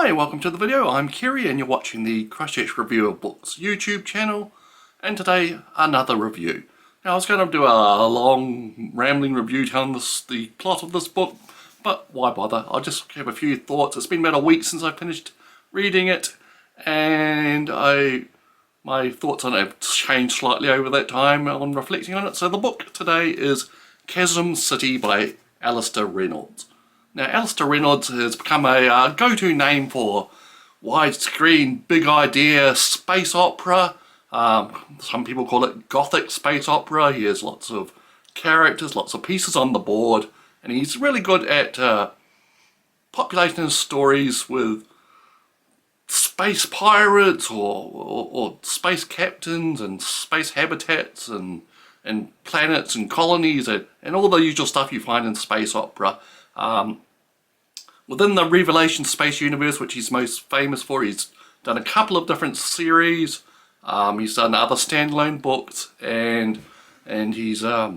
Hi, welcome to the video. I'm Kiri and you're watching the Christchurch Review of Books YouTube channel, and today another review. Now I was going to do a long rambling review telling the plot of this book, but why bother? I'll just have a few thoughts. It's been about a week since I finished reading it, and my thoughts on it have changed slightly over that time on reflecting on it. So the book today is Chasm City by Alastair Reynolds. Now, Alastair Reynolds has become a go-to name for widescreen, big idea space opera. Some people call it gothic space opera. He has lots of characters, lots of pieces on the board, and he's really good at populating his stories with space pirates or space captains and space habitats and planets and colonies and all the usual stuff you find in space opera. Within the Revelation space universe, which he's most famous for, he's done a couple of different series. He's done other standalone books, and he's a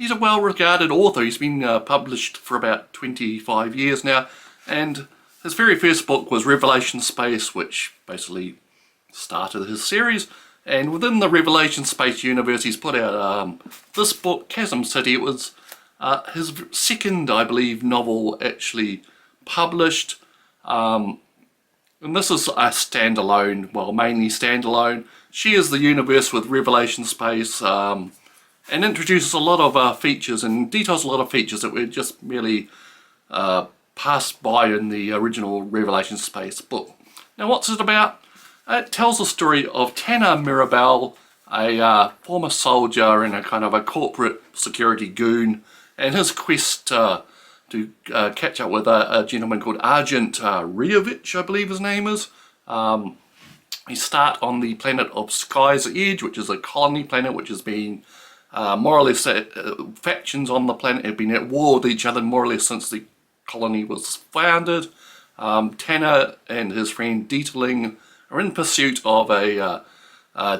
well-regarded author. He's been published for about 25 years now, and his very first book was Revelation Space, which basically started his series. And within the Revelation Space universe, he's put out this book, Chasm City. It was his second, I believe, novel actually published. And this is a standalone, well, mainly standalone. Shares the universe with Revelation Space and introduces a lot of features and details a lot of features that were just merely passed by in the original Revelation Space book. Now, what's it about? It tells the story of Tanner Mirabelle, a former soldier and a kind of a corporate security goon, and his quest to catch up with a gentleman called Agent Riovich, I believe his name is. We start on the planet of Sky's Edge, which is a colony planet which has been more or less, factions on the planet have been at war with each other more or less since the colony was founded. Tanner and his friend Dietling are in pursuit of a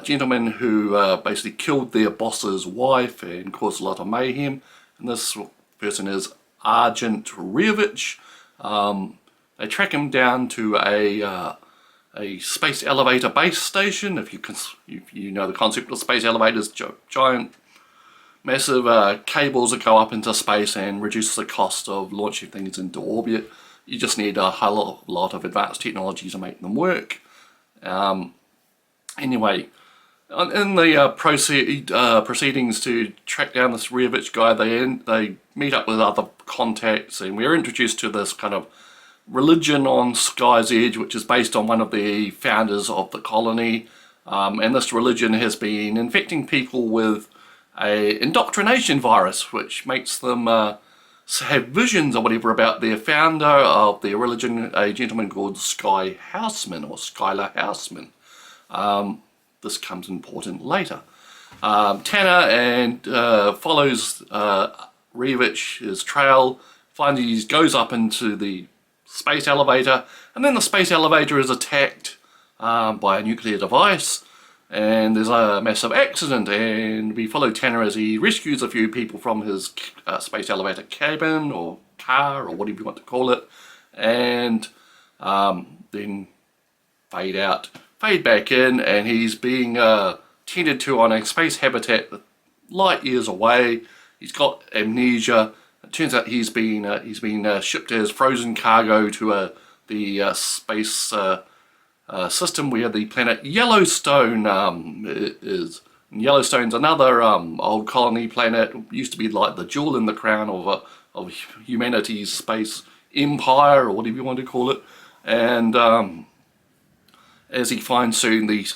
gentleman who basically killed their boss's wife and caused a lot of mayhem. And this person is Agent Riovich. They track him down to a space elevator base station. If you know the concept of space elevators, giant, massive cables that go up into space and reduce the cost of launching things into orbit. You just need a whole lot of advanced technology to make them work. Anyway, in the proceedings to track down this Riovich guy, they meet up with other contacts, and we're introduced to this kind of religion on Sky's Edge, which is based on one of the founders of the colony. And this religion has been infecting people with a indoctrination virus, which makes them have visions or whatever about their founder of their religion, a gentleman called Sky Houseman or Skylar Houseman. This comes important later. Tanner and follows Rievich's trail, finds he goes up into the space elevator, and then the space elevator is attacked by a nuclear device, and there's a massive accident, and we follow Tanner as he rescues a few people from his space elevator cabin or car or whatever you want to call it, and then fade back in, and he's being tended to on a space habitat light years away. He's got amnesia. It turns out he's been shipped as frozen cargo to the space system where the planet Yellowstone is. And Yellowstone's another old colony planet. It used to be like the jewel in the crown of humanity's space empire, or whatever you want to call it. And as he finds soon, the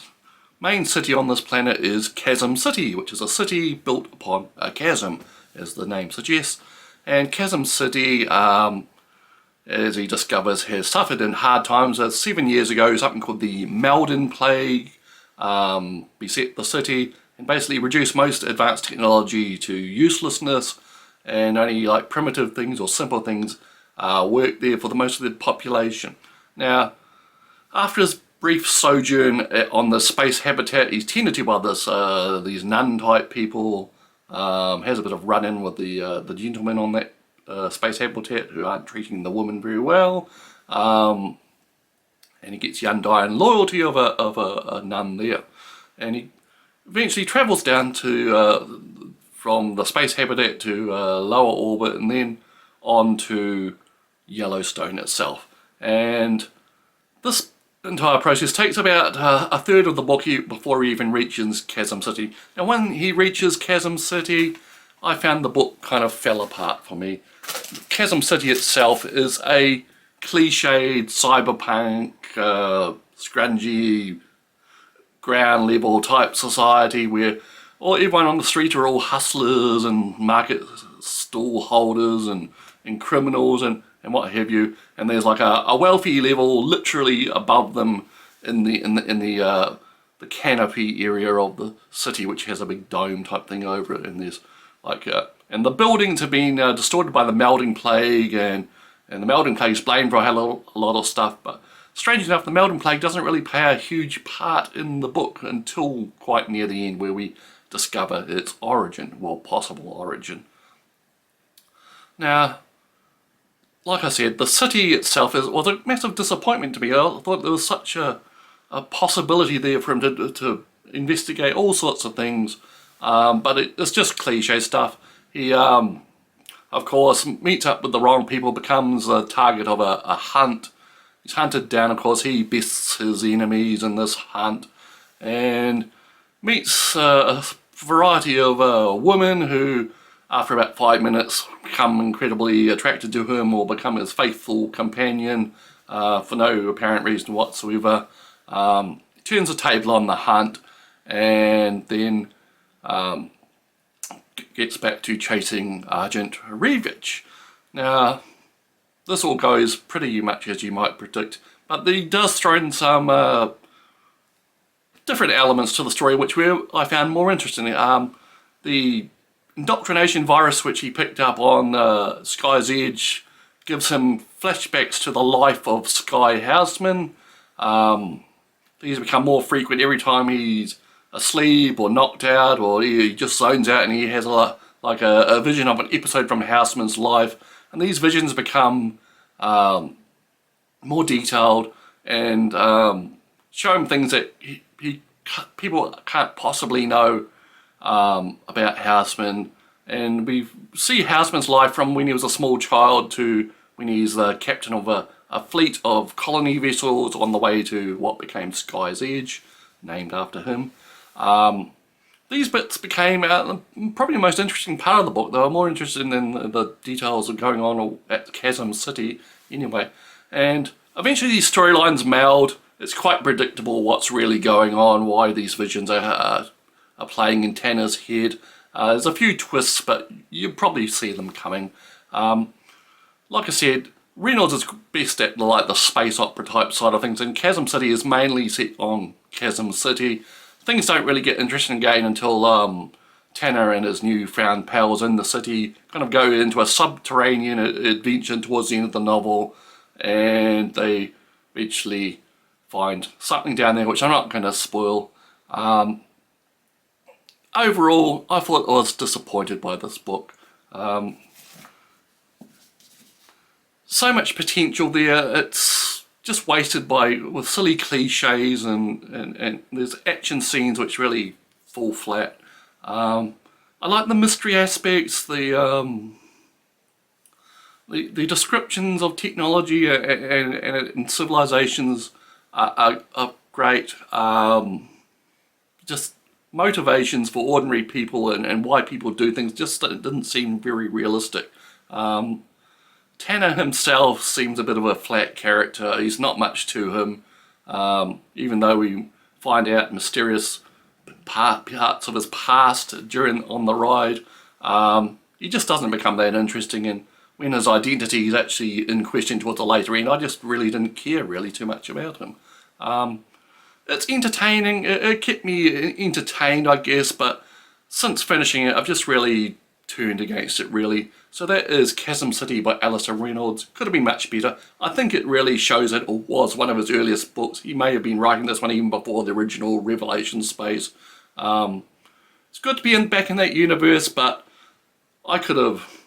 main city on this planet is Chasm City, which is a city built upon a chasm, as the name suggests. And Chasm City, as he discovers, has suffered in hard times. 7 years ago, something called the Malden Plague beset the city and basically reduced most advanced technology to uselessness, and only like primitive things or simple things work there for the most of the population. Now, after his brief sojourn on the space habitat, he's tended to by these nun-type people, has a bit of run-in with the gentlemen on that space habitat who aren't treating the woman very well. and he gets the undying loyalty of a nun there, and he eventually travels down to from the space habitat to lower orbit, and then on to Yellowstone itself. And this entire process takes about a third of the book before he even reaches Chasm City. Now when he reaches Chasm City, I found the book kind of fell apart for me. Chasm City itself is a cliched cyberpunk, scrungy, ground level type society where everyone on the street are all hustlers and market stall holders and criminals and what have you, and there's like a wealthy level literally above them in the canopy area of the city, which has a big dome type thing over it, and there's like and the buildings have been distorted by the melding plague, and the melding plague is blamed for a lot of stuff, but strange enough, the melding plague doesn't really play a huge part in the book until quite near the end, where we discover its origin, well, possible origin. Now, like I said, the city itself was a massive disappointment to me. I thought there was such a possibility there for him to investigate all sorts of things, but it's just cliche stuff. He, of course, meets up with the wrong people, becomes a target of a hunt. He's hunted down, of course, he bests his enemies in this hunt, and meets a variety of women who, after about 5 minutes, become incredibly attracted to him or become his faithful companion for no apparent reason whatsoever. Turns the table on the hunt, and then gets back to chasing Agent Revich. Now, this all goes pretty much as you might predict, but he does throw in some different elements to the story which I found more interesting. The indoctrination virus which he picked up on Sky's Edge gives him flashbacks to the life of Sky Houseman. These become more frequent every time he's asleep or knocked out, or he just zones out and he has like a vision of an episode from Houseman's life, and these visions become more detailed and show him things that people can't possibly know about Houseman. And we see Houseman's life from when he was a small child to when he's the captain of a fleet of colony vessels on the way to what became Sky's Edge, named after him. These bits became probably the most interesting part of the book. They were more interesting than the details of going on at Chasm City anyway. And eventually these storylines meld. It's quite predictable what's really going on, why these visions are playing in Tanner's head. There's a few twists, but you probably see them coming. Like I said, Reynolds is best at the space opera type side of things, and Chasm City is mainly set on Chasm City. Things don't really get interesting again until Tanner and his newfound pals in the city kind of go into a subterranean adventure towards the end of the novel, and they eventually find something down there which I'm not going to spoil. Overall, I thought I was disappointed by this book. So much potential there, it's just wasted with silly cliches, and there's action scenes which really fall flat. I like the mystery aspects, the descriptions of technology and civilizations are great. Just motivations for ordinary people and why people do things just didn't seem very realistic. Tanner himself seems a bit of a flat character. He's not much to him, even though we find out mysterious parts of his past on the ride. He just doesn't become that interesting, and when his identity is actually in question towards the later end, I just really didn't care really too much about him. It's entertaining, it kept me entertained, I guess, but since finishing it, I've just really turned against it, really. So that is Chasm City by Alastair Reynolds. Could have been much better. I think it really shows it was one of his earliest books. He may have been writing this one even before the original Revelation space. It's good to be back in that universe, but I could have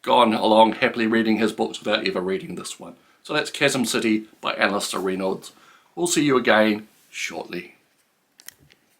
gone along happily reading his books without ever reading this one. So that's Chasm City by Alastair Reynolds. We'll see you again shortly.